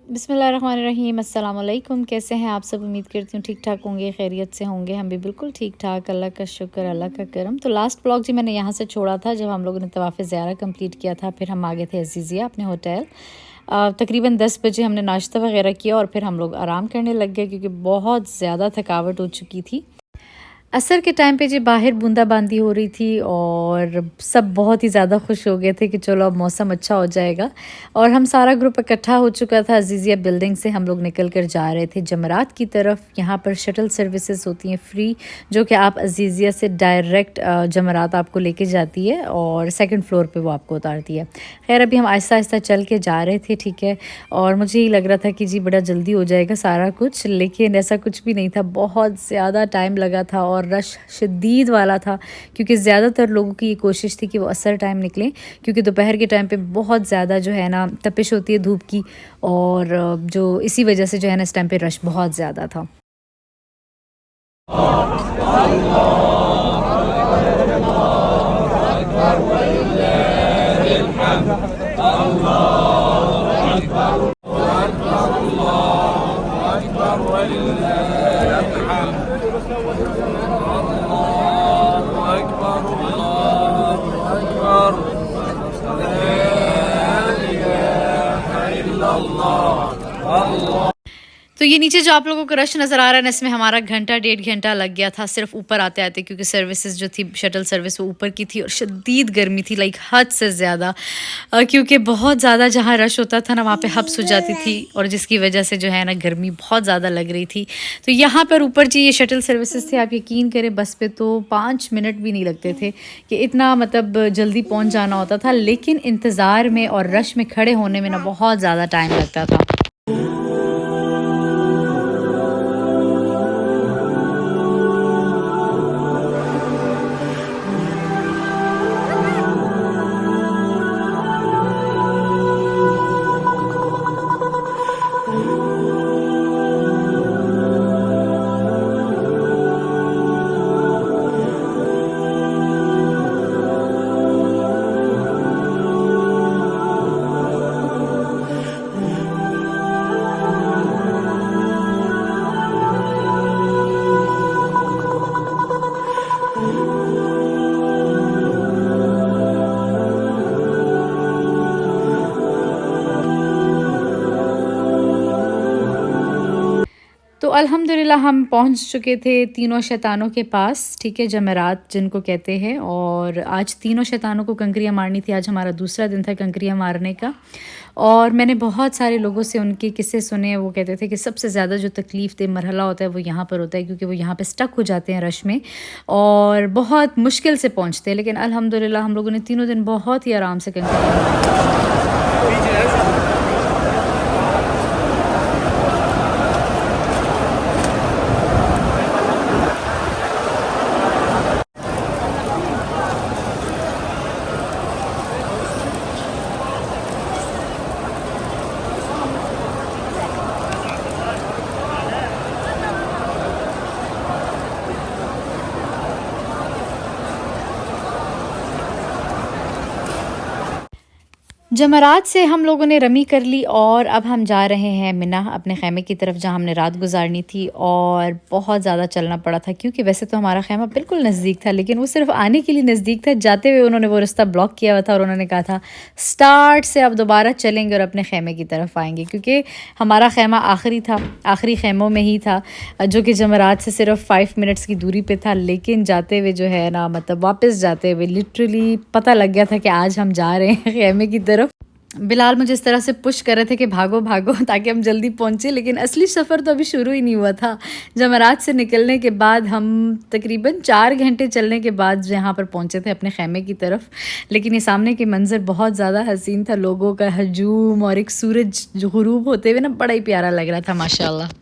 बिस्मिल्लाहिर्रहमानिर्रहीम अस्सलाम वालेकुम। कैसे हैं आप सब? उम्मीद करती हूँ ठीक ठाक होंगे, खैरियत से होंगे। हम भी बिल्कुल ठीक ठाक, अल्लाह का शुक्र, अल्लाह का करम। तो लास्ट ब्लॉग जी मैंने यहाँ से छोड़ा था जब हम लोगों ने तवाफ़ ज़ियारा कंप्लीट किया था। फिर हम आ गए थे अज़ीज़िया अपने होटल। तकरीबन 10 बजे हमने नाश्ता वगैरह किया और फिर हम लोग आराम करने लग गए क्योंकि बहुत ज़्यादा थकावट हो चुकी थी। असर के टाइम पे जी बाहर बूंदाबांदी हो रही थी और सब बहुत ही ज़्यादा खुश हो गए थे कि चलो अब मौसम अच्छा हो जाएगा। और हम सारा ग्रुप इकट्ठा हो चुका था। अज़ीज़िया बिल्डिंग से हम लोग निकल कर जा रहे थे जमरात की तरफ। यहाँ पर शटल सर्विसेज होती हैं फ्री, जो कि आप अज़ीज़िया से डायरेक्ट जमरात आपको लेके जाती है और सेकंड फ्लोर पे वो आपको उतारती है। खैर अभी हम आहिस्ता आहिस्ता चल के जा रहे थे, ठीक है। और मुझे ही लग रहा था कि जी बड़ा जल्दी हो जाएगा सारा कुछ, लेकिन ऐसा कुछ भी नहीं था। बहुत ज़्यादा टाइम लगा था और रश शदीद वाला था क्योंकि ज़्यादातर लोगों की ये कोशिश थी कि वो असर टाइम निकलें, क्योंकि दोपहर के टाइम पे बहुत ज़्यादा जो है ना तपिश होती है धूप की, और जो इसी वजह से जो है ना इस टाइम पे रश बहुत ज़्यादा था। तो ये नीचे जो आप लोगों को रश नज़र आ रहा है ना, इसमें हमारा घंटा 1.5 घंटा लग गया था सिर्फ ऊपर आते आते, क्योंकि सर्विसेज जो थी शटल सर्विस वो ऊपर की थी और शदीद गर्मी थी, लाइक हद से ज़्यादा। क्योंकि बहुत ज़्यादा जहाँ रश होता था ना वहाँ पे हब्स हो जाती थी और जिसकी वजह से जो है ना गर्मी बहुत ज़्यादा लग रही थी। तो यहाँ पर ऊपर जी ये शटल सर्विसेज थे, आप यकीन करें बस पे तो 5 मिनट भी नहीं लगते थे कि इतना मतलब जल्दी पहुँच जाना होता था, लेकिन इंतज़ार में और रश में खड़े होने में ना बहुत ज़्यादा टाइम लगता था। तो अल्हम्दुलिल्लाह हम पहुंच चुके थे तीनों शैतानों के पास, ठीक है, जमेरात जिनको कहते हैं। और आज तीनों शैतानों को कंकरियाँ मारनी थी। आज हमारा दूसरा दिन था कंकरियाँ मारने का। और मैंने बहुत सारे लोगों से उनके किस्से सुने। वो कहते थे कि सबसे ज़्यादा जो तकलीफ़ दे मरहला होता है वो यहाँ पर होता है, क्योंकि वो यहाँ पे स्टक हो जाते हैं रश में और बहुत मुश्किल से पहुँचते हैं। लेकिन अल्हम्दुलिल्लाह हम लोगों ने तीनों दिन बहुत ही आराम से कंकरियाँ मारी। जमरात से हम लोगों ने रमी कर ली और अब हम जा रहे हैं मिना अपने ख़ैमे की तरफ, जहाँ हमने रात गुजारनी थी। और बहुत ज़्यादा चलना पड़ा था क्योंकि वैसे तो हमारा ख़ैमा बिल्कुल नज़दीक था, लेकिन वो सिर्फ आने के लिए नज़दीक था। जाते हुए उन्होंने वो रास्ता ब्लॉक किया हुआ था और उन्होंने कहा था स्टार्ट से अब दोबारा चलेंगे और अपने ख़ैमे की तरफ आएँगे, क्योंकि हमारा ख़ैमा आखिरी था, आखिरी ख़ैमों में ही था, जो कि जमरात से सिर्फ 5 मिनट्स की दूरी पे था। लेकिन जाते हुए जो है ना, मतलब वापस जाते हुए लिटरली पता लग गया था कि आज हम जा रहे हैं ख़ैमे की तरफ। बिलाल मुझे इस तरह से पुश कर रहे थे कि भागो भागो ताकि हम जल्दी पहुँचे, लेकिन असली सफ़र तो अभी शुरू ही नहीं हुआ था। जमरात से निकलने के बाद हम तकरीबन 4 घंटे चलने के बाद यहाँ पर पहुँचे थे अपने ख़ैमे की तरफ। लेकिन ये सामने के मंज़र बहुत ज़्यादा हसीन था, लोगों का हजूम और एक सूरज जो गुरूब होते हुए ना बड़ा ही प्यारा लग रहा था माशाल्लाह।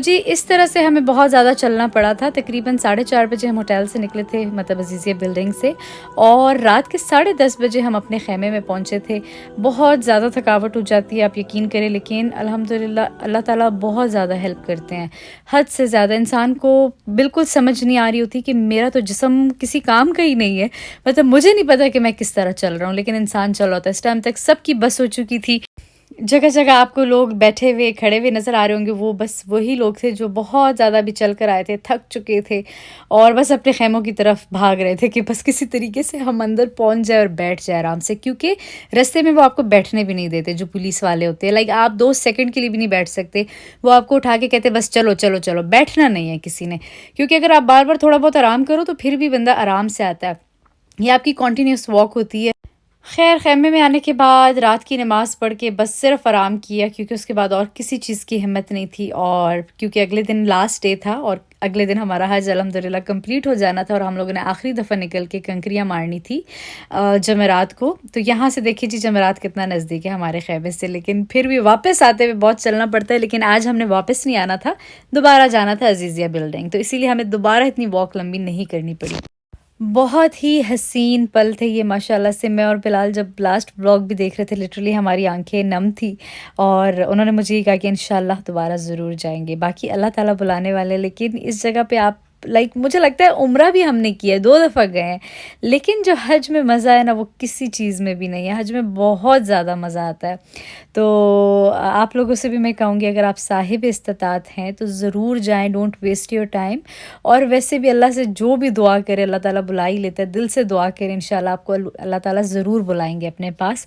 जी इस तरह से हमें बहुत ज़्यादा चलना पड़ा था। तकरीबन 4:30 बजे हम होटल से निकले थे, मतलब अज़ीज़िया बिल्डिंग से, और रात के 10:30 बजे हम अपने ख़ैमे में पहुँचे थे। बहुत ज़्यादा थकावट हो जाती है, आप यकीन करें, लेकिन अल्हम्दुलिल्लाह अल्लाह ताला बहुत ज़्यादा हेल्प करते हैं, हद से ज़्यादा। इंसान को बिल्कुल समझ नहीं आ रही होती कि मेरा तो जिस्म किसी काम का ही नहीं है, मतलब मुझे नहीं पता कि मैं किस तरह चल रहा हूँ, लेकिन इंसान चल रहा होता है। इस टाइम तक सबकी बस हो चुकी थी। जगह-जगह आपको लोग बैठे हुए, खड़े हुए नज़र आ रहे होंगे, वो बस वही लोग थे जो बहुत ज़्यादा अभी चल कर आए थे, थक चुके थे और बस अपने ख़ैमों की तरफ भाग रहे थे कि बस किसी तरीके से हम अंदर पहुँच जाएँ और बैठ जाएँ आराम से। क्योंकि रास्ते में वो आपको बैठने भी नहीं देते, जो पुलिस वाले होते हैं। लाइक आप 2 सेकंड के लिए भी नहीं बैठ सकते। वो आपको उठा के कहते हैं बस चलो, चलो, चलो, बैठना नहीं है किसी ने। क्योंकि अगर आप बार-बार थोड़ा बहुत आराम करो तो फिर भी बंदा आराम से आता है। ये आपकी कंटिन्यूअस वॉक होती है। खैर, ख़ैमे में आने के बाद रात की नमाज़ पढ़ के बस सिर्फ़ आराम किया, क्योंकि उसके बाद और किसी चीज़ की हिम्मत नहीं थी। और क्योंकि अगले दिन लास्ट डे था और अगले दिन हमारा हज अल्हम्दुलिल्लाह कंप्लीट हो जाना था और हम लोगों ने आखिरी दफ़ा निकल के कंकरियाँ मारनी थी जमेरात को। तो यहाँ से देखिए जी जमेरात कितना नज़दीक है हमारे ख़ैमे से, लेकिन फिर भी वापस आते हुए बहुत चलना पड़ता है। लेकिन आज हमने वापस नहीं आना था, दोबारा जाना था अज़ीज़िया बिल्डिंग, तो इसीलिए हमें दोबारा इतनी वॉक लंबी नहीं करनी पड़ी। बहुत ही हसीन पल थे ये माशाल्लाह से। मैं और बिलाल जब लास्ट व्लॉग भी देख रहे थे, लिटरली हमारी आंखें नम थी और उन्होंने मुझे ये कहा कि इंशाल्लाह दोबारा ज़रूर जाएंगे। बाकी अल्लाह ताला बुलाने वाले, लेकिन इस जगह पे आप लाइक मुझे लगता है उम्रा भी हमने किया है, 2 दफ़ा गए हैं, लेकिन जो हज में मज़ा है ना वो किसी चीज़ में भी नहीं है। हज में बहुत ज़्यादा मज़ा आता है। तो आप लोगों से भी मैं कहूँगी, अगर आप साहिब इस्तिताअत हैं तो ज़रूर जाएँ, डोंट वेस्ट योर टाइम। और वैसे भी अल्लाह से जो भी दुआ करे अल्लाह ताला बुला ही लेता है। दिल से दुआ करें, इंशाल्लाह आपको अल्लाह ताला ज़रूर बुलाएंगे अपने पास।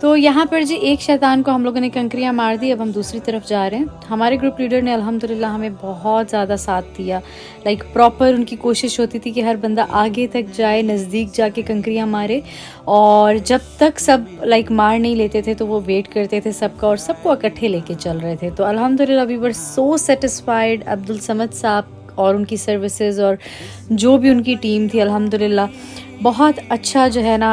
तो यहाँ पर जी एक शैतान को हम लोगों ने कंकरियाँ मार दी। अब हम दूसरी तरफ जा रहे हैं। हमारे ग्रुप लीडर ने अल्हम्दुलिल्लाह हमें बहुत ज़्यादा साथ दिया। लाइक प्रॉपर उनकी कोशिश होती थी कि हर बंदा आगे तक जाए, नज़दीक जाके कंकरियाँ मारे, और जब तक सब लाइक मार नहीं लेते थे तो वो वेट करते थे सबका और सबको इकट्ठे लेके चल रहे थे। तो अल्हम्दुलिल्लाह we were so satisfied. Abdul Samad sahab और उनकी सर्विसेज और जो भी उनकी टीम थी, अल्हम्दुलिल्लाह बहुत अच्छा जो है ना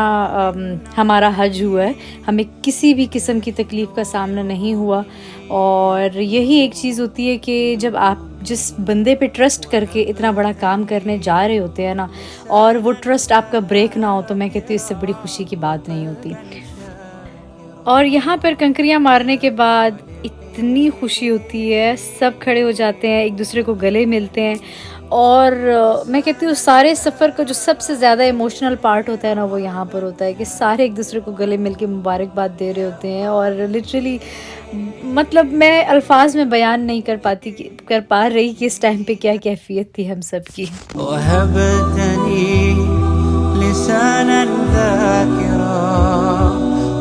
हमारा हज हुआ है। हमें किसी भी किस्म की तकलीफ़ का सामना नहीं हुआ। और यही एक चीज़ होती है कि जब आप जिस बंदे पे ट्रस्ट करके इतना बड़ा काम करने जा रहे होते हैं ना, और वो ट्रस्ट आपका ब्रेक ना हो, तो मैं कहती हूँ इससे बड़ी खुशी की बात नहीं होती। और यहाँ पर कंकरियाँ मारने के बाद इतनी खुशी होती है, सब खड़े हो जाते हैं, एक दूसरे को गले मिलते हैं। और मैं कहती हूँ सारे सफ़र का जो सबसे ज़्यादा इमोशनल पार्ट होता है ना, वो यहाँ पर होता है कि सारे एक दूसरे को गले मिल के मुबारकबाद दे रहे होते हैं। और लिटरली मतलब मैं अल्फाज में बयान नहीं कर पा रही कि इस टाइम पे क्या कैफियत थी हम सब की।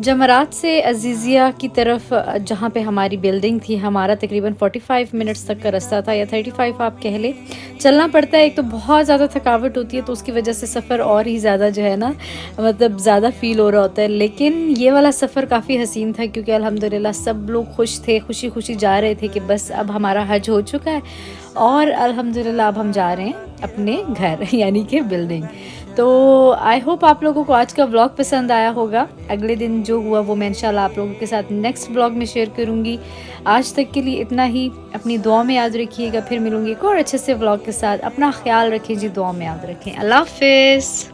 जमरात से अज़ीज़िया की तरफ जहाँ पे हमारी बिल्डिंग थी, हमारा तकरीबन 45 मिनट्स तक का रास्ता था, या 35 आप कह ले। चलना पड़ता है, एक तो बहुत ज़्यादा थकावट होती है, तो उसकी वजह से सफ़र और ही ज़्यादा जो है ना मतलब ज़्यादा फ़ील हो रहा होता है। लेकिन ये वाला सफ़र काफ़ी हसीन था, क्योंकि अल्हम्दुलिल्लाह सब लोग खुश थे, खुशी खुशी जा रहे थे कि बस अब हमारा हज हो चुका है और अल्हम्दुलिल्लाह अब हम जा रहे हैं अपने घर यानी कि बिल्डिंग। तो आई होप आप लोगों को आज का व्लॉग पसंद आया होगा। अगले दिन जो हुआ वो मैं इंशाल्लाह आप लोगों के साथ नेक्स्ट व्लॉग में शेयर करूँगी। आज तक के लिए इतना ही। अपनी दुआ में याद रखिएगा, फिर मिलूँगी एक और अच्छे से व्लॉग के साथ। अपना ख्याल रखें जी, दुआ में याद रखें। अल्लाह हाफ़िज़।